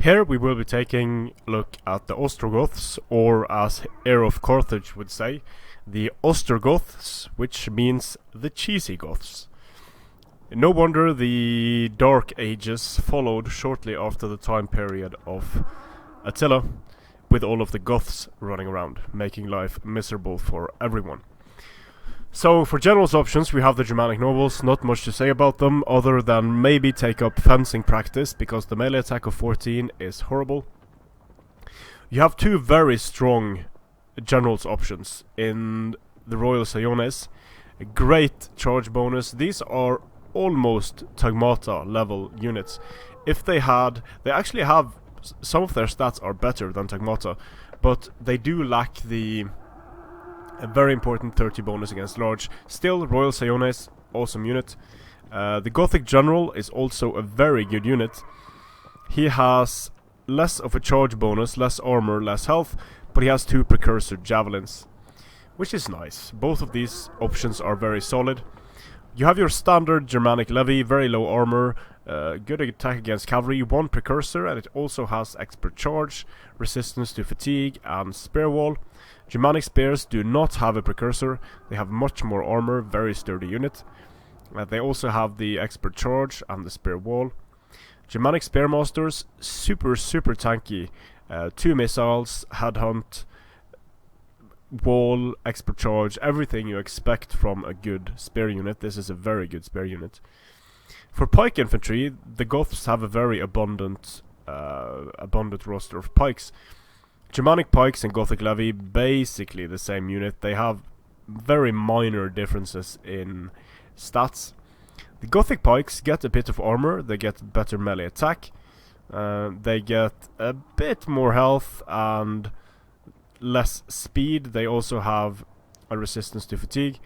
Here we will be taking a look at the Ostrogoths, or as Heir of Carthage would say, the Ostrogoths, which means the cheesy Goths. No wonder the Dark Ages followed shortly after the time period of Attila, with all of the Goths running around, making life miserable for everyone. So for generals options we have the Germanic Nobles. Not much to say about them other than maybe take up fencing practice, because the melee attack of 14 is horrible. You have two very strong generals options in the Royal Saiones. A great charge bonus. These are almost Tagmata level units. If they actually have, some of their stats are better than Tagmata, but they do lack a very important 30 bonus against large. Still, Royal Saiones, awesome unit. The Gothic General is also a very good unit. He has less of a charge bonus, less armor, less health, but he has two precursor javelins, which is nice. Both of these options are very solid. You have your standard Germanic levy, very low armor, good attack against cavalry, one precursor, and it also has expert charge, resistance to fatigue, and spear wall. Germanic spears do not have a precursor. They have much more armor, very sturdy unit. They also have the expert charge and the spear wall. Germanic spearmasters, super tanky. 2 missiles, headhunt, wall, expert charge, everything you expect from a good spear unit. This is a very good spear unit. For Pike Infantry, the Goths have a very abundant roster of pikes. Germanic pikes and Gothic levy, basically the same unit. They have very minor differences in stats. The Gothic pikes get a bit of armor, they get better melee attack, they get a bit more health and less speed. They also have a resistance to fatigue.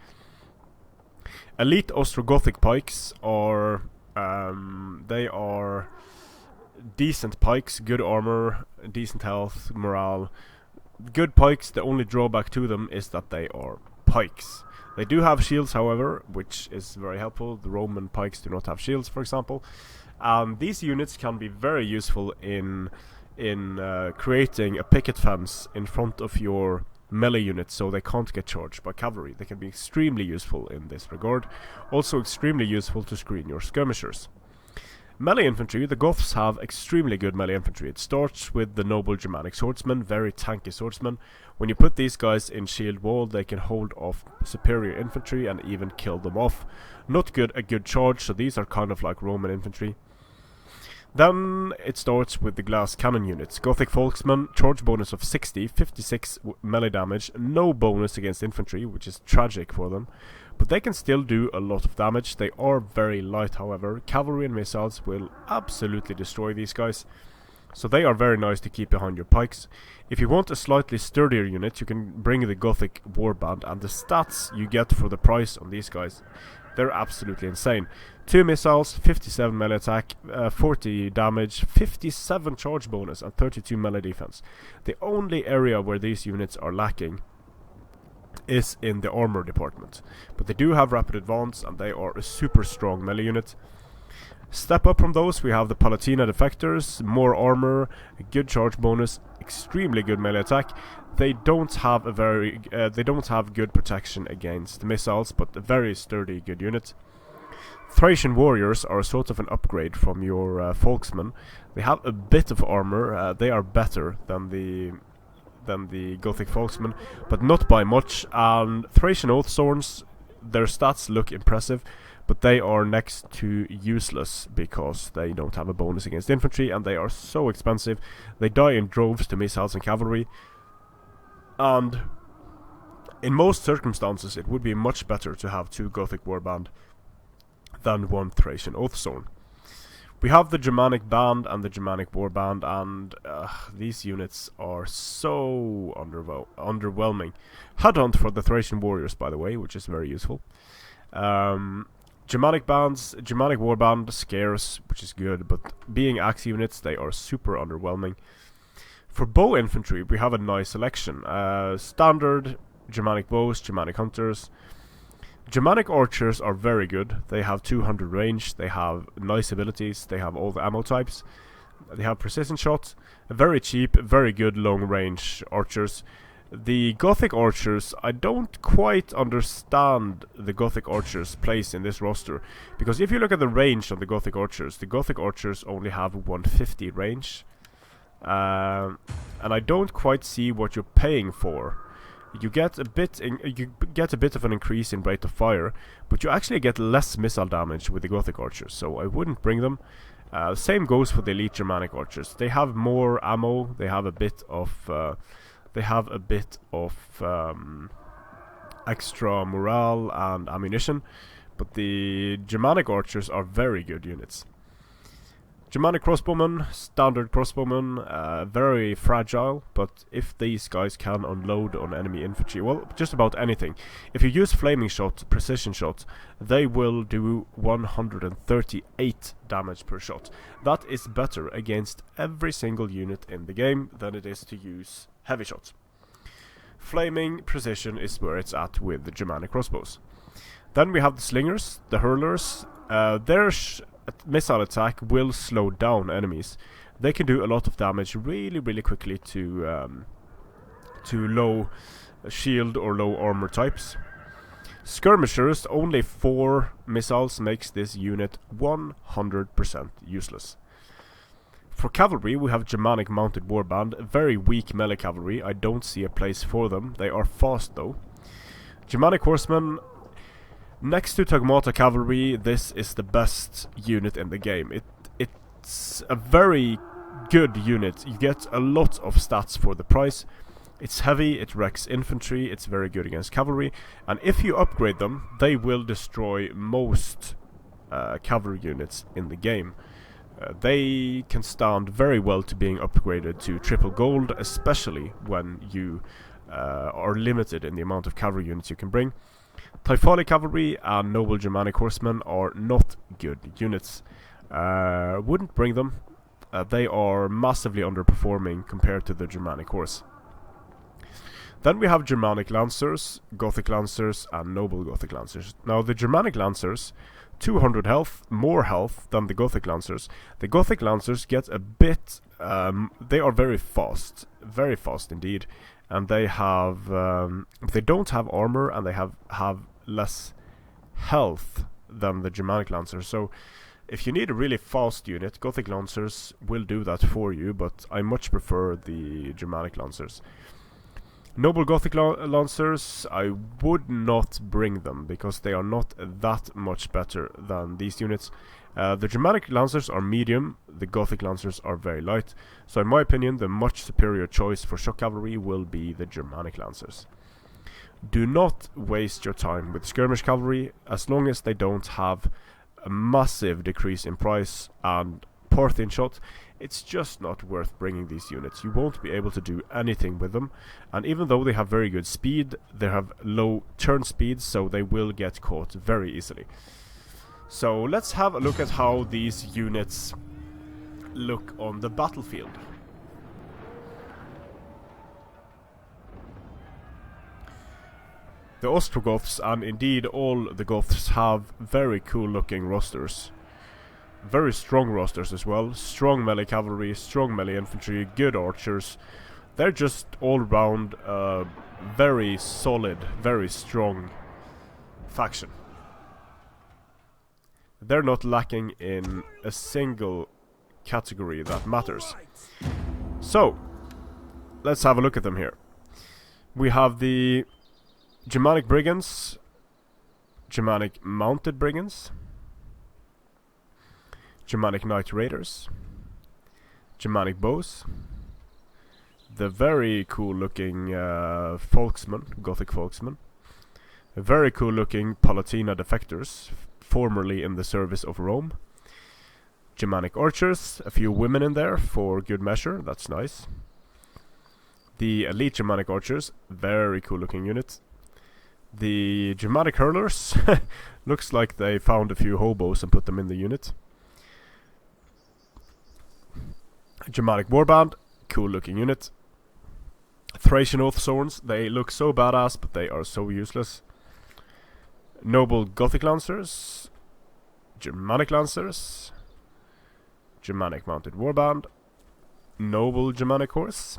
Elite Ostrogothic pikes are they are decent pikes, good armor, decent health, morale. Good pikes, the only drawback to them is that they are pikes. They do have shields, however, which is very helpful. The Roman pikes do not have shields, for example. These units can be very useful in creating a picket fence in front of your melee units so they can't get charged by cavalry. They can be extremely useful in this regard. Also extremely useful to screen your skirmishers. Melee infantry, the Goths have extremely good melee infantry. It starts with the noble Germanic swordsmen, very tanky swordsmen. When you put these guys in shield wall, they can hold off superior infantry and even kill them off. Not a good charge, so these are kind of like Roman infantry. Then it starts with the glass cannon units. Gothic Folksmen, charge bonus of 60, 56 melee damage, no bonus against infantry, which is tragic for them. But they can still do a lot of damage. They are very light, however. Cavalry and missiles will absolutely destroy these guys. So they are very nice to keep behind your pikes. If you want a slightly sturdier unit, you can bring the Gothic Warband, and the stats you get for the price on these guys, they're absolutely insane. 2 missiles, 57 melee attack, 40 damage, 57 charge bonus, and 32 melee defense. The only area where these units are lacking is in the armor department, but they do have rapid advance and they are a super strong melee unit. Step up from those, we have the Palutena Defectors, more armor, a good charge bonus, extremely good melee attack. They don't have good protection against missiles, but a very sturdy, good unit. Thracian Warriors are sort of an upgrade from your Folksmen. They have a bit of armor. They are better than the Gothic Folksmen, but not by much. And Thracian Oathsworns, their stats look impressive, but they are next to useless because they don't have a bonus against infantry and they are so expensive. They die in droves to missiles and cavalry, and in most circumstances it would be much better to have 2 Gothic Warband than 1 Thracian Oathsworn. We have the Germanic Band and the Germanic Warband, and these units are so underwhelming. Headhunt for the Thracian Warriors, by the way, which is very useful. Germanic Bands, Germanic Warband, scarce, which is good, but being axe units, they are super underwhelming. For bow infantry, we have a nice selection. Standard Germanic bows, Germanic hunters. Germanic Archers are very good. They have 200 range, they have nice abilities, they have all the ammo types. They have precision shot, very cheap, very good long-range archers. The Gothic Archers, I don't quite understand the Gothic Archers' place in this roster, because if you look at the range of the Gothic Archers only have 150 range, and I don't quite see what you're paying for. You get a bit of an increase in rate of fire, but you actually get less missile damage with the Gothic Archers, so I wouldn't bring them. Same goes for the elite Germanic Archers. They have more ammo. They have a bit of extra morale and ammunition, but the Germanic Archers are very good units. Jimana Crossbowmen, standard crossbowmen, very fragile, but if these guys can unload on enemy infantry, well, just about anything. If you use flaming shot, precision shot, they will do 138 damage per shot. That is better against every single unit in the game than it is to use heavy shots. Flaming precision is where it's at with the Germanic crossbows. Then we have the slingers, the hurlers. Their missile attack will slow down enemies. They can do a lot of damage really quickly to low shield or low armor types. Skirmishers, only 4 missiles makes this unit 100% useless. For cavalry, we have Germanic Mounted Warband, very weak melee cavalry. I don't see a place for them. They are fast though. Shamanic Horseman, next to Tagmata Cavalry, this is the best unit in the game. It's a very good unit. You get a lot of stats for the price. It's heavy, it wrecks infantry, it's very good against cavalry, and if you upgrade them, they will destroy most cavalry units in the game. They can stand very well to being upgraded to triple gold, especially when you are limited in the amount of cavalry units you can bring. Typhali Cavalry and Noble Germanic Horsemen are not good units. Wouldn't bring them. They are massively underperforming compared to the Germanic Horse. Then we have Germanic Lancers, Gothic Lancers, and Noble Gothic Lancers. Now the Germanic Lancers, 200 health, more health than the Gothic Lancers. The Gothic Lancers get a bit... they are very fast indeed. And they have... they don't have armor, and they have less health than the Germanic Lancers. So if you need a really fast unit, Gothic Lancers will do that for you, but I much prefer the Germanic Lancers. Noble Gothic Lancers, I would not bring them, because they are not that much better than these units. The Germanic Lancers are medium, the Gothic Lancers are very light, so in my opinion the much superior choice for shock cavalry will be the Germanic Lancers. Do not waste your time with skirmish cavalry, as long as they don't have a massive decrease in price and Parthian shot. It's just not worth bringing these units. You won't be able to do anything with them, and even though they have very good speed, they have low turn speed, so they will get caught very easily. So let's have a look at how these units look on the battlefield. The Ostrogoths, and indeed all the Goths, have very cool looking rosters. Very strong rosters as well. Strong melee cavalry, strong melee infantry, good archers. They're just all round very solid, very strong faction. They're not lacking in a single category that matters. So, let's have a look at them here. We have the Germanic Brigands, Germanic Mounted Brigands, Germanic Knight Raiders, Germanic Bows, the very cool looking Folksmen, Gothic Folksmen, a very cool looking Palutena Defectors, formerly in the service of Rome, Germanic Archers, a few women in there for good measure, that's nice. The elite Germanic Archers, very cool looking unit. The Germanic Hurlers, looks like they found a few hobos and put them in the unit. Germanic Warband, cool looking unit. Thracian Warriors, they look so badass, but they are so useless. Noble Gothic Lancers, Germanic Lancers, Germanic Mounted Warband, Noble Germanic Horse,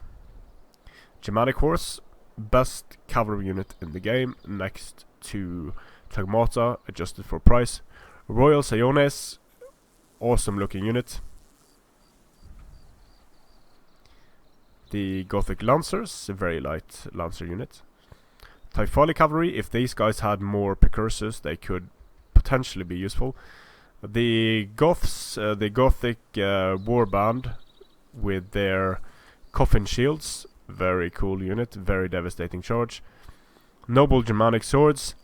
Germanic Horse, best cavalry unit in the game, next to Tagmata, adjusted for price. Royal Sayones, awesome looking unit. The Gothic Lancers, a very light Lancer unit. Typhali Cavalry, if these guys had more precursors, they could potentially be useful. The Goths, the Gothic Warband with their Coffin Shields, very cool unit, very devastating charge. Noble Germanic Swords,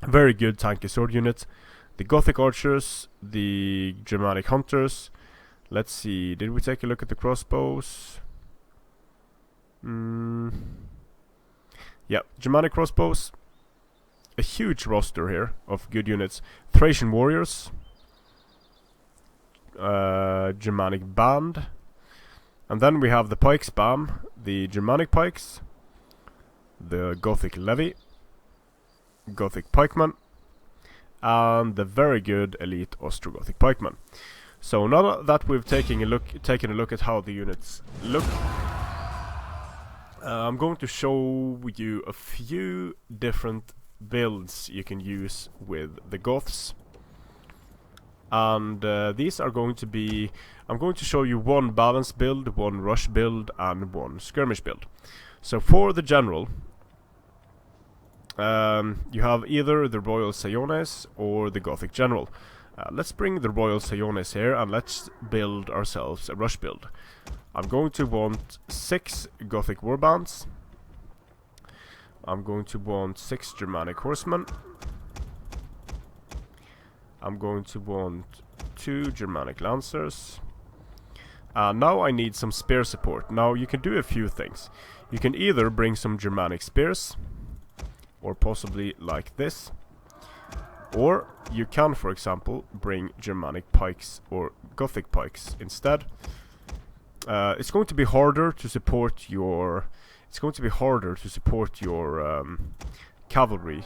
very good tanky sword unit. The Gothic Archers, the Germanic Hunters. Let's see, did we take a look at the crossbows? Yeah, Germanic Crossbows. A huge roster here of good units. Thracian Warriors, Germanic Band, and then we have the Pikes BAM, the Germanic Pikes, the Gothic Levy, Gothic Pikemen, and the very good elite Ostrogothic Pikemen. So now that we've taken a look at how the units look, I'm going to show you a few different builds you can use with the Goths. And these are going to be, I'm going to show you one balance build, one rush build, and one skirmish build. So for the general, you have either the Royal Sayones or the Gothic General. Let's bring the Royal Sayones here and let's build ourselves a rush build. I'm going to want 6 Gothic Warbands. I'm going to want 6 Germanic Horsemen. I'm going to want 2 Germanic Lancers. Now I need some spear support. Now you can do a few things. You can either bring some Germanic spears, or possibly like this. Or you can, for example, bring Germanic pikes or Gothic pikes instead. It's going to be harder to support your cavalry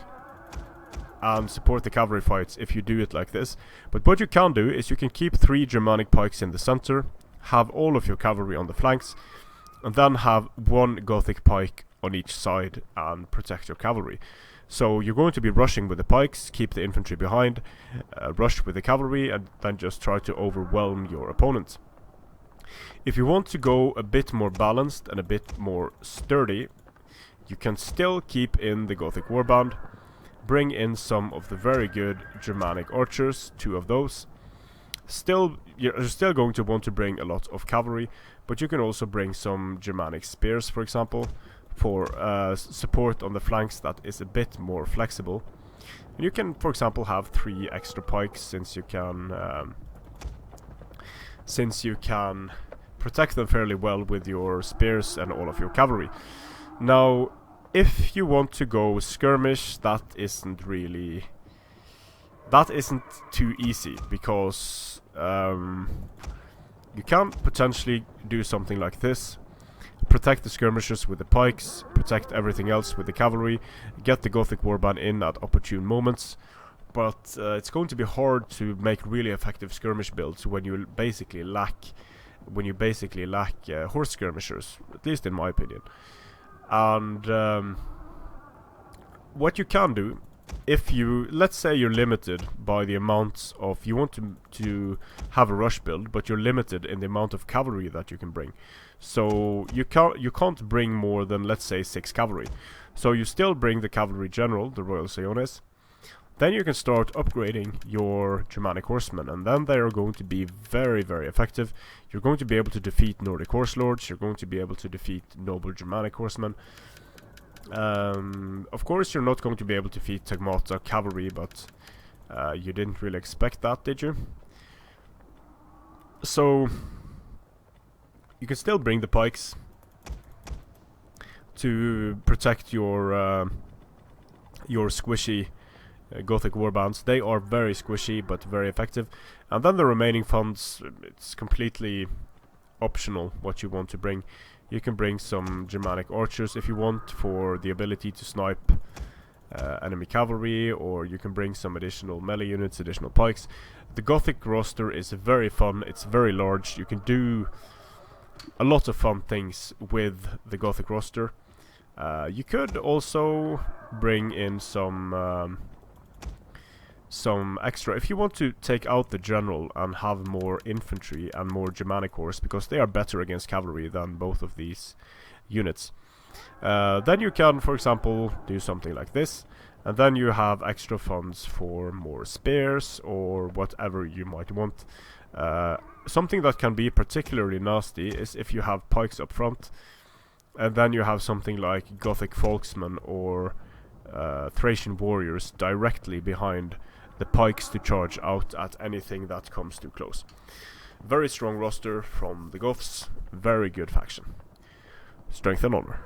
and support the cavalry fights if you do it like this. But what you can do is you can keep 3 Germanic pikes in the center, have all of your cavalry on the flanks, and then have 1 Gothic pike on each side and protect your cavalry. So you're going to be rushing with the pikes, keep the infantry behind, rush with the cavalry, and then just try to overwhelm your opponent. If you want to go a bit more balanced and a bit more sturdy, you can still keep in the Gothic Warband, bring in some of the very good Germanic Archers, 2 of those. You're still going to want to bring a lot of cavalry, but you can also bring some Germanic Spears, for example, for support on the flanks that is a bit more flexible. And you can, for example, have 3 extra pikes, since you can protect them fairly well with your spears and all of your cavalry. Now, if you want to go skirmish, that isn't too easy, because you can potentially do something like this. Protect the skirmishers with the pikes, protect everything else with the cavalry, get the Gothic Warband in at opportune moments. But it's going to be hard to make really effective skirmish builds when you basically lack horse skirmishers, at least in my opinion. And what you can do, if you, let's say you're limited by the amount of, you want to have a rush build, but you're limited in the amount of cavalry that you can bring. So you can't bring more than, let's say, 6 cavalry. So you still bring the cavalry general, the Royal Sayones. Then you can start upgrading your Germanic Horsemen, and then they are going to be very, very effective. You're going to be able to defeat Nordic Horse Lords, you're going to be able to defeat Noble Germanic Horsemen. Of course, you're not going to be able to defeat Tagmata Cavalry, but you didn't really expect that, did you? So you can still bring the pikes to protect your squishy Gothic Warbands. They are very squishy but very effective. And then the remaining funds, it's completely optional what you want to bring. You can bring some Germanic Archers if you want, for the ability to snipe enemy cavalry, or you can bring some additional melee units, additional pikes. The Gothic roster is very fun, it's very large, you can do a lot of fun things with the Gothic roster. You could also bring in some extra, if you want to take out the general and have more infantry and more Germanic horse, because they are better against cavalry than both of these units. Then you can, for example, do something like this, and then you have extra funds for more spears or whatever you might want. Something that can be particularly nasty is if you have pikes up front, and then you have something like Gothic Folksmen or Thracian Warriors directly behind the pikes to charge out at anything that comes too close. Very strong roster from the Goths, very good faction. Strength and honor.